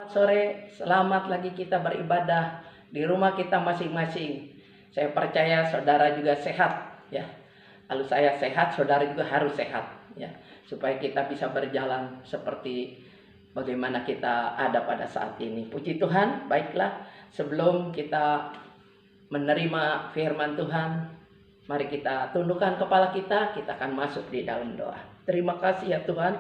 Sore, selamat lagi kita beribadah di rumah kita masing-masing. Saya percaya saudara juga sehat ya. Kalau saya sehat, saudara juga harus sehat ya, supaya kita bisa berjalan seperti bagaimana kita ada pada saat ini. Puji Tuhan. Baiklah, sebelum kita menerima firman Tuhan, mari kita tundukkan kepala kita akan masuk di dalam doa. Terima kasih ya Tuhan,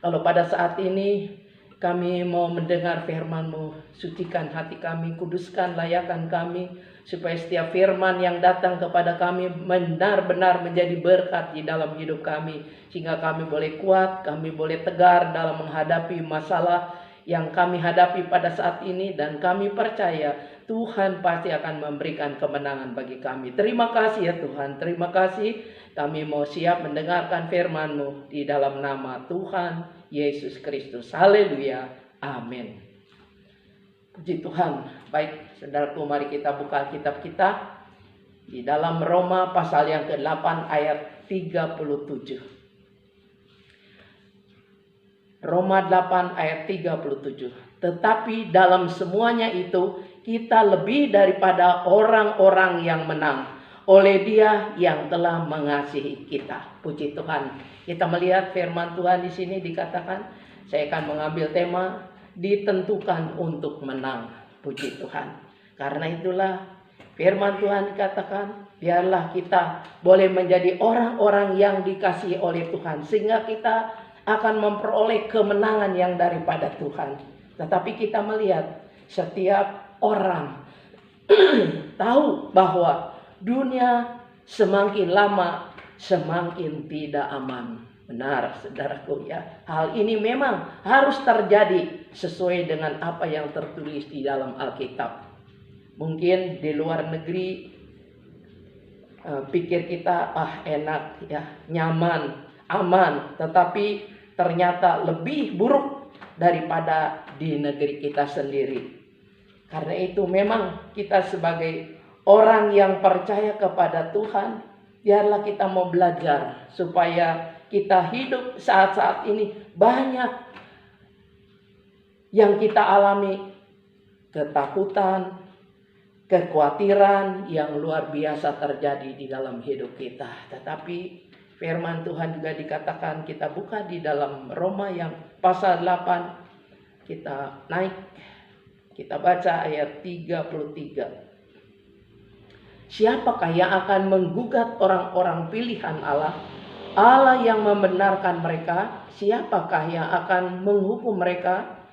kalau pada saat ini kami mau mendengar firman-Mu. Sucikan hati kami, kuduskan layakan kami, supaya setiap firman yang datang kepada kami benar-benar menjadi berkat di dalam hidup kami, sehingga kami boleh kuat, kami boleh tegar dalam menghadapi masalah yang kami hadapi pada saat ini. Dan kami percaya Tuhan pasti akan memberikan kemenangan bagi kami. Terima kasih ya Tuhan, terima kasih. Kami mau siap mendengarkan firman-Mu di dalam nama Tuhan Yesus Kristus. Haleluya. Amin. Puji Tuhan. Baik, saudaraku, mari kita buka kitab kita di dalam Roma pasal yang ke-8 ayat 37. Roma 8 ayat 37. Tetapi dalam semuanya itu kita lebih daripada orang-orang yang menang oleh Dia yang telah mengasihi kita. Puji Tuhan. Kita melihat firman Tuhan di sini dikatakan, saya akan mengambil tema ditentukan untuk menang. Puji Tuhan. Karena itulah firman Tuhan dikatakan, biarlah kita boleh menjadi orang-orang yang dikasihi oleh Tuhan, sehingga kita akan memperoleh kemenangan yang daripada Tuhan. Tetapi kita melihat setiap orang tahu bahwa dunia semakin lama semakin tidak aman. Benar saudaraku ya. Hal ini memang harus terjadi sesuai dengan apa yang tertulis di dalam Alkitab. Mungkin di luar negeri pikir kita enak ya, nyaman, aman, tetapi ternyata lebih buruk daripada di negeri kita sendiri. Karena itu memang kita sebagai orang yang percaya kepada Tuhan, biarlah kita mau belajar supaya kita hidup saat-saat ini banyak yang kita alami, ketakutan, kekhawatiran yang luar biasa terjadi di dalam hidup kita. Tetapi firman Tuhan juga dikatakan, kita buka di dalam Roma yang pasal 8, kita naik, kita baca ayat 33. Siapakah yang akan menggugat orang-orang pilihan Allah? Allah yang membenarkan mereka. Siapakah yang akan menghukum mereka?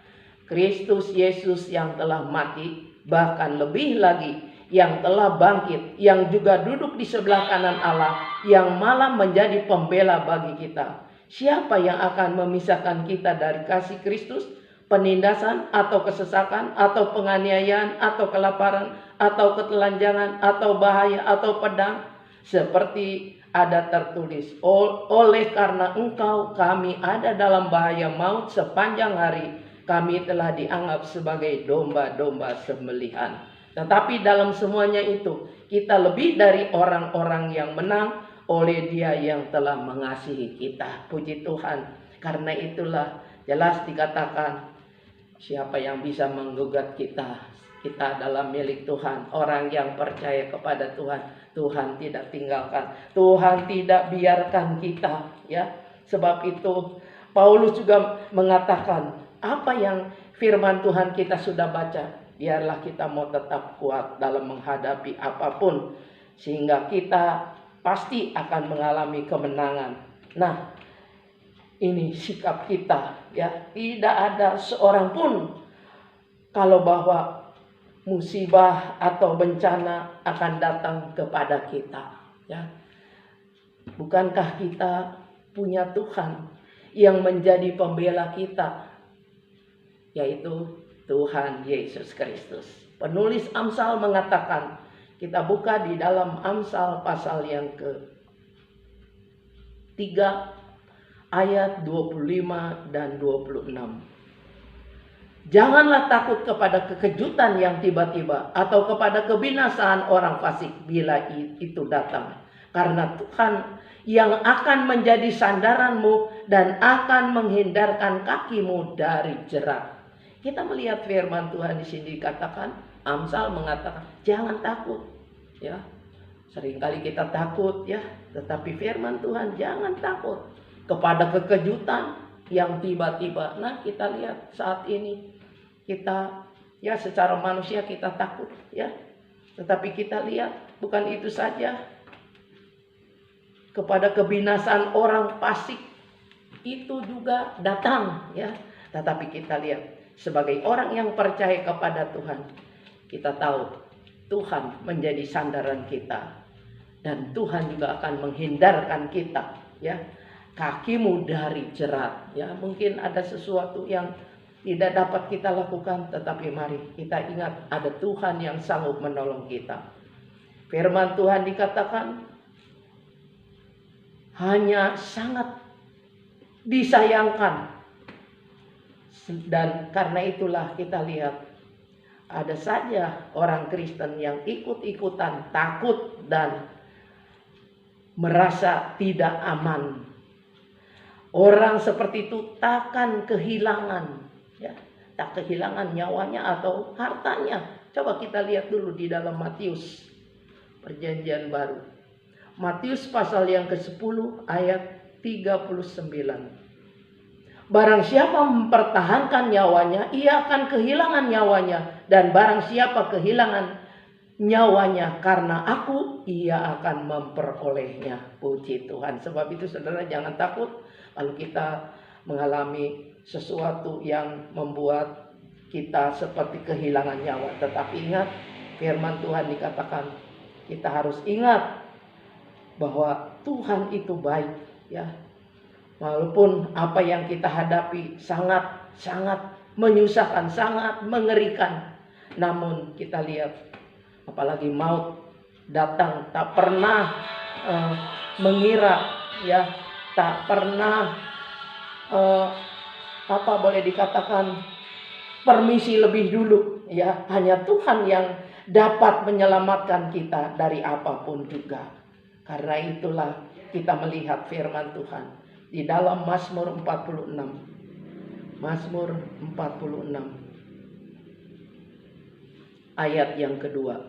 Kristus Yesus yang telah mati, bahkan lebih lagi yang telah bangkit, yang juga duduk di sebelah kanan Allah, yang malah menjadi pembela bagi kita. Siapa yang akan memisahkan kita dari kasih Kristus? Penindasan atau kesesakan atau penganiayaan atau kelaparan atau ketelanjangan atau bahaya atau pedang? Seperti ada tertulis, oleh karena engkau kami ada dalam bahaya maut sepanjang hari, kami telah dianggap sebagai domba-domba sembelihan. Tetapi dalam semuanya itu kita lebih dari orang-orang yang menang oleh Dia yang telah mengasihi kita. Puji Tuhan. Karena itulah jelas dikatakan, siapa yang bisa menggugat kita? Kita adalah milik Tuhan. Orang yang percaya kepada Tuhan, Tuhan tidak tinggalkan, Tuhan tidak biarkan kita ya. Sebab itu Paulus juga mengatakan, apa yang firman Tuhan kita sudah baca, biarlah kita mau tetap kuat dalam menghadapi apapun, sehingga kita pasti akan mengalami kemenangan. Nah, ini sikap kita ya. Tidak ada seorang pun kalau bahwa musibah atau bencana akan datang kepada kita ya. Bukankah kita punya Tuhan yang menjadi pembela kita, yaitu Tuhan Yesus Kristus. Penulis Amsal mengatakan, kita buka di dalam Amsal pasal yang ke-3 ayat 25 dan 26. Janganlah takut kepada kekejutan yang tiba-tiba atau kepada kebinasaan orang fasik bila itu datang. Karena Tuhan yang akan menjadi sandaranmu dan akan menghindarkan kakimu dari jerat. Kita melihat firman Tuhan di sini dikatakan, Amsal mengatakan jangan takut, ya. Seringkali kita takut, ya, tetapi firman Tuhan jangan takut kepada kekejutan yang tiba-tiba. Nah, kita lihat saat ini kita, ya, secara manusia kita takut, ya. Tetapi kita lihat bukan itu saja, kepada kebinasaan orang fasik itu juga datang, ya. Tetapi kita lihat sebagai orang yang percaya kepada Tuhan, kita tahu Tuhan menjadi sandaran kita, dan Tuhan juga akan menghindarkan kita, ya, kakimu dari jerat. Ya, mungkin ada sesuatu yang tidak dapat kita lakukan, tetapi mari kita ingat ada Tuhan yang sanggup menolong kita. Firman Tuhan dikatakan hanya sangat disayangkan. Dan karena itulah kita lihat ada saja orang Kristen yang ikut-ikutan takut dan merasa tidak aman. Orang seperti itu takkan kehilangan, ya, tak kehilangan nyawanya atau hartanya. Coba kita lihat dulu di dalam Matius Perjanjian Baru. Matius pasal yang ke-10 ayat 39. Barang siapa mempertahankan nyawanya, ia akan kehilangan nyawanya. Dan barang siapa kehilangan nyawanya karena aku, ia akan memperolehnya. Puji Tuhan. Sebab itu saudara jangan takut kalau kita mengalami sesuatu yang membuat kita seperti kehilangan nyawa. Tetapi ingat, firman Tuhan dikatakan kita harus ingat bahwa Tuhan itu baik, ya. Walaupun apa yang kita hadapi sangat menyusahkan, sangat mengerikan, namun kita lihat apalagi maut datang tak pernah mengira, ya, tak pernah boleh dikatakan permisi lebih dulu, ya. Hanya Tuhan yang dapat menyelamatkan kita dari apapun juga. Karena itulah kita melihat firman Tuhan di dalam Mazmur 46. Mazmur 46 ayat yang kedua.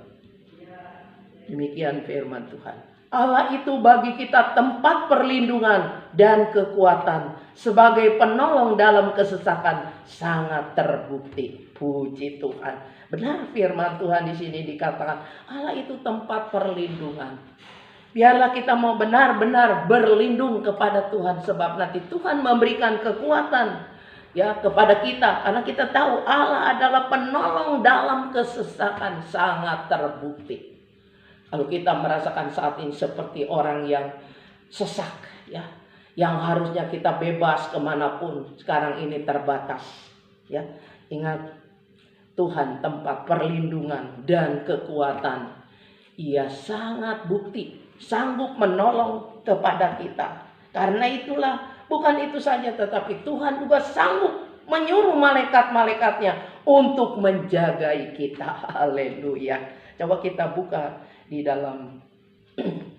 Demikian firman Tuhan. Allah itu bagi kita tempat perlindungan dan kekuatan, sebagai penolong dalam kesesakan sangat terbukti. Puji Tuhan. Benar firman Tuhan di sini dikatakan Allah itu tempat perlindungan. Biarlah kita mau benar-benar berlindung kepada Tuhan, sebab nanti Tuhan memberikan kekuatan, ya, kepada kita, karena kita tahu Allah adalah penolong dalam kesesakan sangat terbukti. Kalau kita merasakan saat ini seperti orang yang sesak, ya, yang harusnya kita bebas kemanapun, sekarang ini terbatas, ya. Ingat, Tuhan tempat perlindungan dan kekuatan. Ia sangat bukti sanggup menolong kepada kita. Karena itulah, bukan itu saja, tetapi Tuhan juga sanggup menyuruh malaikat-malaikatnya untuk menjagai kita. Haleluya. Coba kita buka di dalam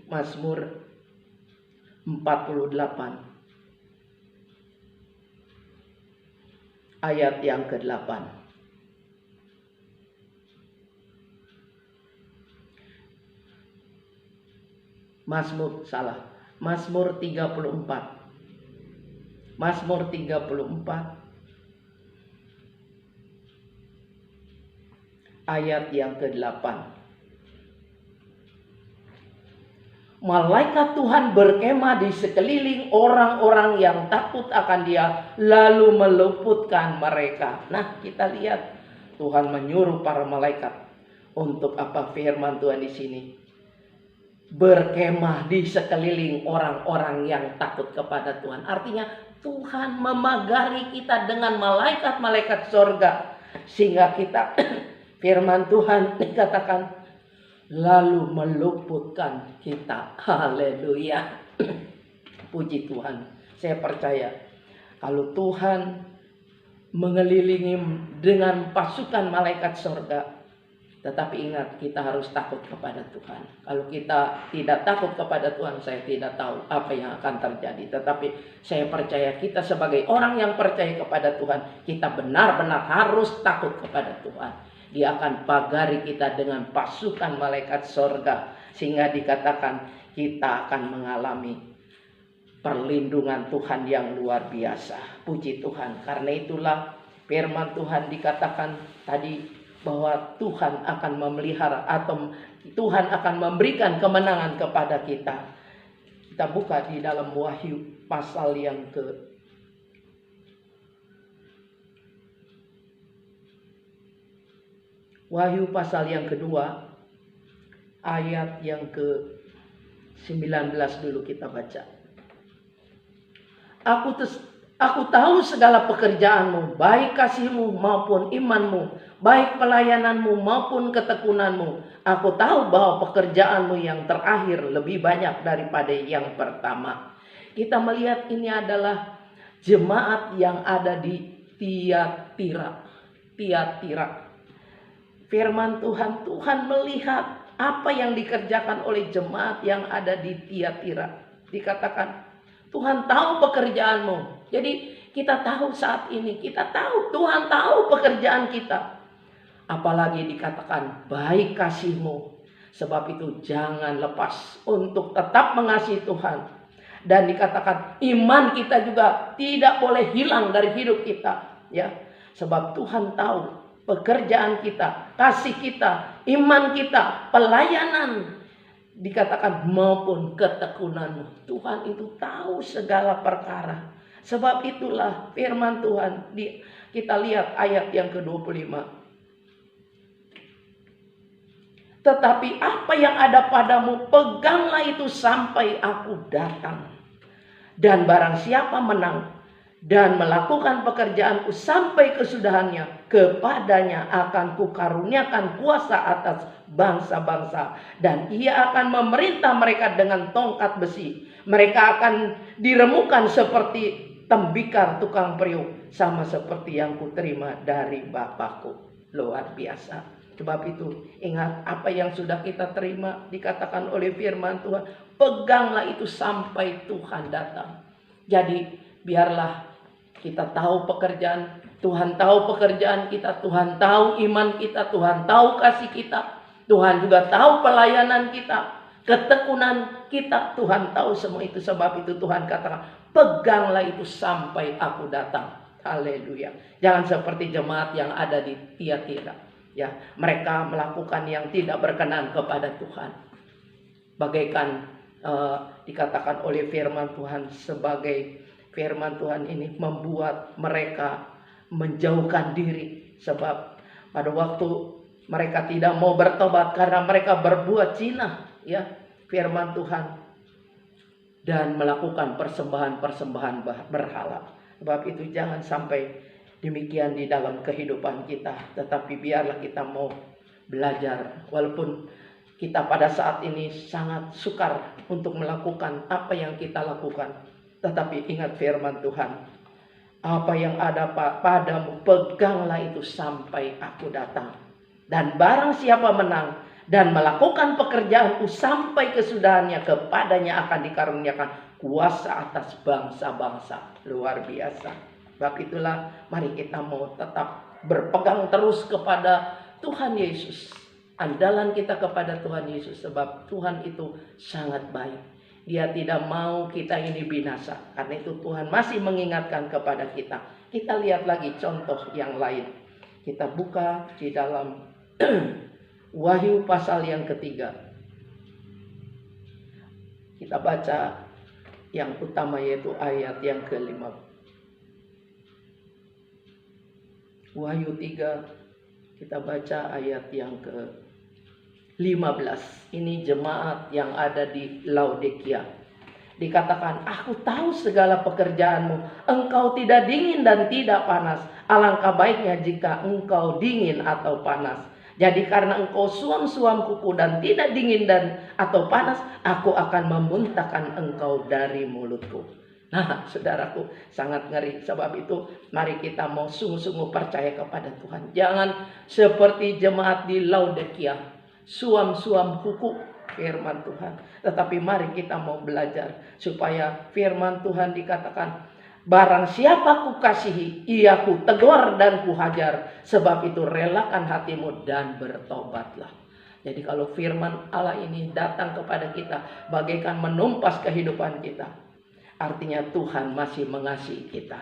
Mazmur 48 ayat yang ke-8. Mazmur 34. Mazmur 34 ayat yang ke-8. Malaikat Tuhan berkemah di sekeliling orang-orang yang takut akan Dia, lalu meluputkan mereka. Nah, kita lihat Tuhan menyuruh para malaikat untuk apa? Firman Tuhan di sini, berkemah di sekeliling orang-orang yang takut kepada Tuhan. Artinya Tuhan memagari kita dengan malaikat-malaikat sorga, sehingga kita firman Tuhan dikatakan lalu meluputkan kita. Haleluya. Puji Tuhan. Saya percaya kalau Tuhan mengelilingi dengan pasukan malaikat sorga, Tetapi ingat, kita harus takut kepada Tuhan. Kalau kita tidak takut kepada Tuhan, saya tidak tahu apa yang akan terjadi. Tetapi saya percaya kita sebagai orang yang percaya kepada Tuhan, kita benar-benar harus takut kepada Tuhan. Dia akan pagari kita dengan pasukan malaikat sorga. Sehingga dikatakan kita akan mengalami perlindungan Tuhan yang luar biasa. Puji Tuhan. Karena itulah firman Tuhan dikatakan tadi, bahwa Tuhan akan memelihara atau Tuhan akan memberikan kemenangan kepada kita. Kita buka di dalam Wahyu pasal yang Wahyu pasal yang kedua, ayat yang ke-19 dulu kita baca. Aku tahu segala pekerjaanmu, baik kasihmu maupun imanmu, baik pelayananmu maupun ketekunanmu. Aku tahu bahwa pekerjaanmu yang terakhir lebih banyak daripada yang pertama. Kita melihat ini adalah jemaat yang ada di Tiatira. Firman Tuhan, Tuhan melihat apa yang dikerjakan oleh jemaat yang ada di Tiatira. Dikatakan, Tuhan tahu pekerjaanmu. Jadi kita tahu saat ini, kita tahu Tuhan tahu pekerjaan kita. Apalagi dikatakan baik kasihmu. Sebab itu jangan lepas untuk tetap mengasihi Tuhan. Dan dikatakan iman kita juga tidak boleh hilang dari hidup kita. Ya, sebab Tuhan tahu pekerjaan kita, kasih kita, iman kita, pelayanan. Dikatakan maupun ketekunanmu. Tuhan itu tahu segala perkara. Sebab itulah firman Tuhan. Kita lihat ayat yang ke-25. Tetapi apa yang ada padamu, peganglah itu sampai aku datang. Dan barang siapa menang dan melakukan pekerjaanku sampai kesudahannya, kepadanya akan kukaruniakan kuasa atas bangsa-bangsa. Dan ia akan memerintah mereka dengan tongkat besi. Mereka akan diremukan seperti tembikar tukang periuk, sama seperti yang kuterima dari Bapakku. Luar biasa. Sebab itu ingat apa yang sudah kita terima, dikatakan oleh firman Tuhan, peganglah itu sampai Tuhan datang. Jadi biarlah kita tahu pekerjaan, Tuhan tahu pekerjaan kita, Tuhan tahu iman kita, Tuhan tahu kasih kita, Tuhan juga tahu pelayanan kita, ketekunan kita, Tuhan tahu semua itu. Sebab itu Tuhan katakan, peganglah itu sampai aku datang. Haleluya. Jangan seperti jemaat yang ada di Tiatira. Ya, mereka melakukan yang tidak berkenan kepada Tuhan. Bagaikan dikatakan oleh firman Tuhan, sebagai firman Tuhan ini membuat mereka menjauhkan diri. Sebab pada waktu mereka tidak mau bertobat karena mereka berbuat zina, ya, firman Tuhan, dan melakukan persembahan-persembahan berhala. Sebab itu jangan sampai demikian di dalam kehidupan kita. Tetapi biarlah kita mau belajar. Walaupun kita pada saat ini sangat sukar untuk melakukan apa yang kita lakukan. Tetapi ingat firman Tuhan. Apa yang ada padamu, peganglah itu sampai aku datang. Dan barang siapa menang dan melakukan pekerjaanku sampai kesudahannya, kepadanya akan dikaruniakan kuasa atas bangsa-bangsa. Luar biasa. Sebab itulah mari kita mau tetap berpegang terus kepada Tuhan Yesus. Andalan kita kepada Tuhan Yesus. Sebab Tuhan itu sangat baik. Dia tidak mau kita ini binasa. Karena itu Tuhan masih mengingatkan kepada kita. Kita lihat lagi contoh yang lain. Kita buka di dalam Wahyu pasal yang ketiga. Kita baca yang utama yaitu ayat yang ke-5. Wahyu 3, kita baca ayat yang ke-15. Ini jemaat yang ada di Laodikia. Dikatakan, aku tahu segala pekerjaanmu. Engkau tidak dingin dan tidak panas. Alangkah baiknya jika engkau dingin atau panas. Jadi karena engkau suam-suam kuku dan tidak dingin dan atau panas, aku akan memuntahkan engkau dari mulutku. Nah, saudaraku, sangat ngeri. Sebab itu mari kita mau sungguh-sungguh percaya kepada Tuhan. Jangan seperti jemaat di Laodikia, suam-suam kuku firman Tuhan. Tetapi mari kita mau belajar supaya firman Tuhan dikatakan, barang siapa ku kasihi, ia ku tegur dan ku hajar. Sebab itu relakan hatimu dan bertobatlah. Jadi kalau firman Allah ini datang kepada kita bagaikan menumpas kehidupan kita, artinya Tuhan masih mengasihi kita.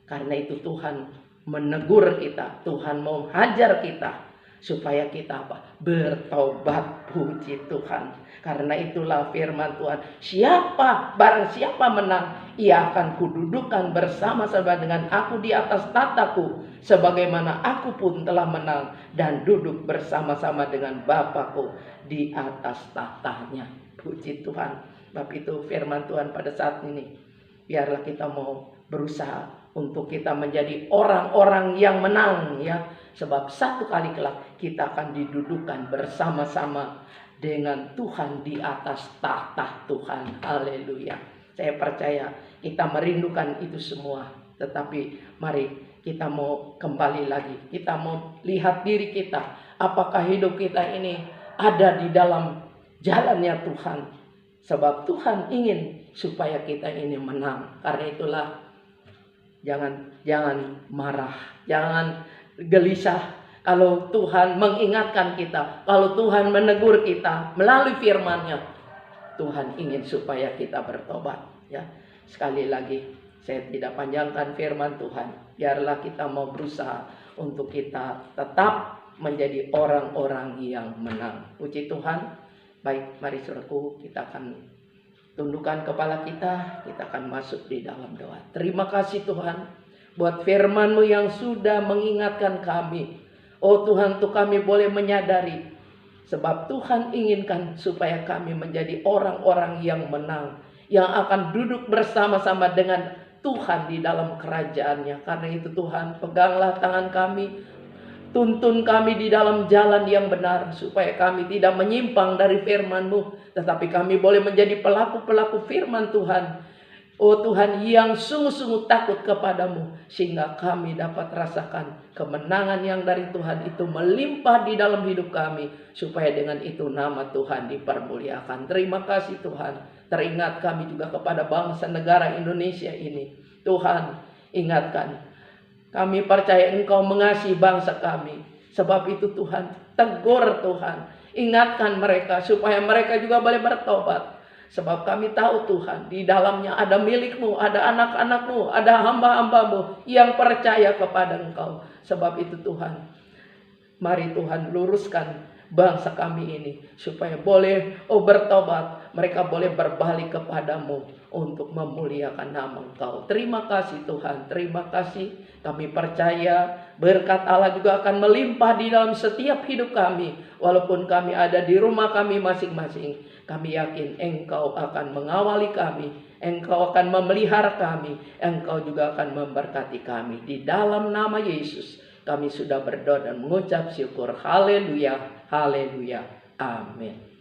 Karena itu Tuhan menegur kita, Tuhan mau hajar kita supaya kita apa? Bertobat. Puji Tuhan. Karena itulah firman Tuhan, barang siapa menang, ia akan kududukan bersama-sama dengan aku di atas tahtaku, sebagaimana aku pun telah menang dan duduk bersama-sama dengan Bapakku di atas tahtanya. Puji Tuhan. Sebab itu firman Tuhan pada saat ini, biarlah kita mau berusaha untuk kita menjadi orang-orang yang menang ya. Sebab satu kali kelak kita akan didudukan bersama-sama dengan Tuhan di atas tahta Tuhan. Haleluya. Saya percaya kita merindukan itu semua. Tetapi mari kita mau kembali lagi. Kita mau lihat diri kita. Apakah hidup kita ini ada di dalam jalannya Tuhan. Sebab Tuhan ingin supaya kita ini menang. Karena itulah jangan marah, jangan gelisah. Kalau Tuhan mengingatkan kita, kalau Tuhan menegur kita melalui firman-Nya, Tuhan ingin supaya kita bertobat. Ya, sekali lagi saya tidak panjangkan firman Tuhan. Biarlah kita mau berusaha untuk kita tetap menjadi orang-orang yang menang. Puji Tuhan. Baik, mari saudaraku, kita akan tundukkan kepala kita akan masuk di dalam doa. Terima kasih Tuhan buat firman-Mu yang sudah mengingatkan kami. Oh Tuhan, untuk kami boleh menyadari, sebab Tuhan inginkan supaya kami menjadi orang-orang yang menang, yang akan duduk bersama-sama dengan Tuhan di dalam kerajaan-Nya. Karena itu Tuhan, peganglah tangan kami, tuntun kami di dalam jalan yang benar, supaya kami tidak menyimpang dari firman-Mu, tetapi kami boleh menjadi pelaku-pelaku firman Tuhan. Oh Tuhan, yang sungguh-sungguh takut kepadamu, sehingga kami dapat rasakan kemenangan yang dari Tuhan itu melimpah di dalam hidup kami, supaya dengan itu nama Tuhan dipermuliakan. Terima kasih Tuhan. Teringat kami juga kepada bangsa negara Indonesia ini. Tuhan, ingatkan, kami percaya Engkau mengasihi bangsa kami. Sebab itu Tuhan, tegur Tuhan. Ingatkan mereka supaya mereka juga boleh bertobat. Sebab kami tahu Tuhan, di dalamnya ada milik-Mu, ada anak-anak-Mu, ada hamba-hamba-Mu yang percaya kepada Engkau. Sebab itu Tuhan, mari Tuhan luruskan bangsa kami ini supaya boleh bertobat. Mereka boleh berbalik kepadamu untuk memuliakan nama Engkau. Terima kasih Tuhan, terima kasih. Kami percaya berkat Allah juga akan melimpah di dalam setiap hidup kami. Walaupun kami ada di rumah kami masing-masing, kami yakin Engkau akan mengawali kami, Engkau akan memelihara kami, Engkau juga akan memberkati kami. Di dalam nama Yesus kami sudah berdoa dan mengucap syukur. Haleluya, haleluya, amin.